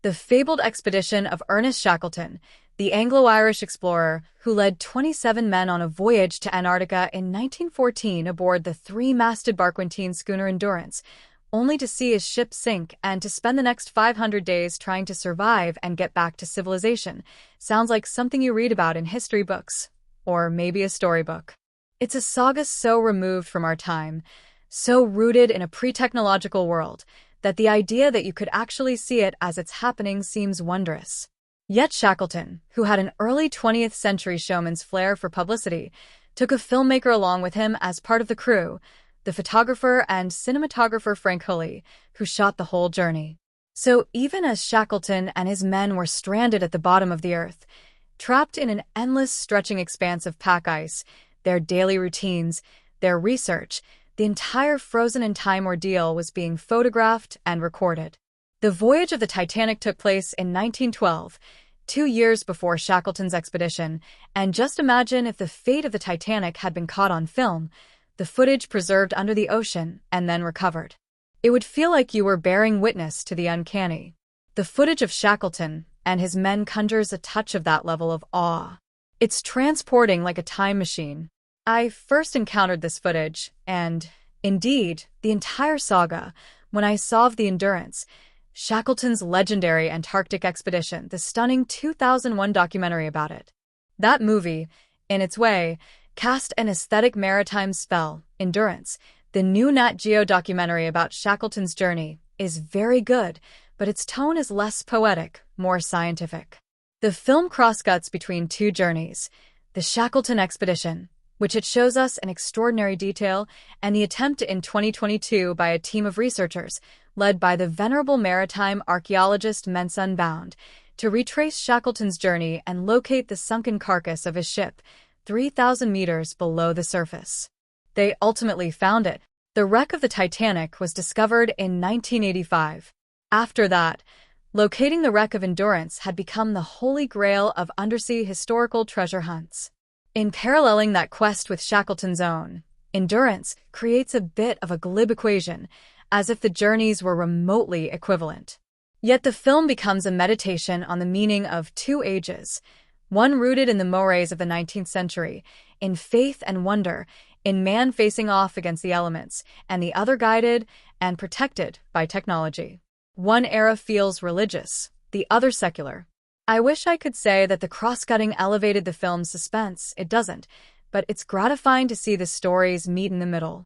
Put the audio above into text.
the fabled expedition of Ernest Shackleton, the Anglo-Irish explorer who led 27 men on a voyage to Antarctica in 1914 aboard the three-masted barquentine schooner Endurance, only to see his ship sink and to spend the next 500 days trying to survive and get back to civilization. Sounds like something you read about in history books, or maybe a storybook. It's a saga so removed from our time, so rooted in a pre-technological world, that the idea that you could actually see it as it's happening seems wondrous. Yet Shackleton, who had an early 20th century showman's flair for publicity, took a filmmaker along with him as part of the crew, the photographer and cinematographer Frank Hulley, who shot the whole journey. So even as Shackleton and his men were stranded at the bottom of the earth, trapped in an endless stretching expanse of pack ice, their daily routines, their research, the entire frozen-in-time ordeal was being photographed and recorded. The voyage of the Titanic took place in 1912, 2 years before Shackleton's expedition, and just imagine if the fate of the Titanic had been caught on film, the footage preserved under the ocean and then recovered. It would feel like you were bearing witness to the uncanny. The footage of Shackleton and his men conjures a touch of that level of awe. It's transporting like a time machine. I first encountered this footage, and, indeed, the entire saga, when I saw the Endurance, Shackleton's legendary Antarctic expedition, the stunning 2001 documentary about it. That movie, in its way, cast an aesthetic maritime spell. Endurance, the new Nat Geo documentary about Shackleton's journey, is very good, but its tone is less poetic, more scientific. The film crosscuts between two journeys, the Shackleton expedition, which it shows us in extraordinary detail, and the attempt in 2022 by a team of researchers, led by the venerable maritime archaeologist Mens Unbound, to retrace Shackleton's journey and locate the sunken carcass of his ship, 3,000 meters below the surface. They ultimately found it. The wreck of the Titanic was discovered in 1985. After that, locating the wreck of Endurance had become the holy grail of undersea historical treasure hunts. In paralleling that quest with Shackleton's own, Endurance creates a bit of a glib equation, as if the journeys were remotely equivalent. Yet the film becomes a meditation on the meaning of two ages, one rooted in the mores of the 19th century, in faith and wonder, in man facing off against the elements, and the other guided and protected by technology. One era feels religious, the other secular. I wish I could say that the cross-cutting elevated the film's suspense. It doesn't, but it's gratifying to see the stories meet in the middle.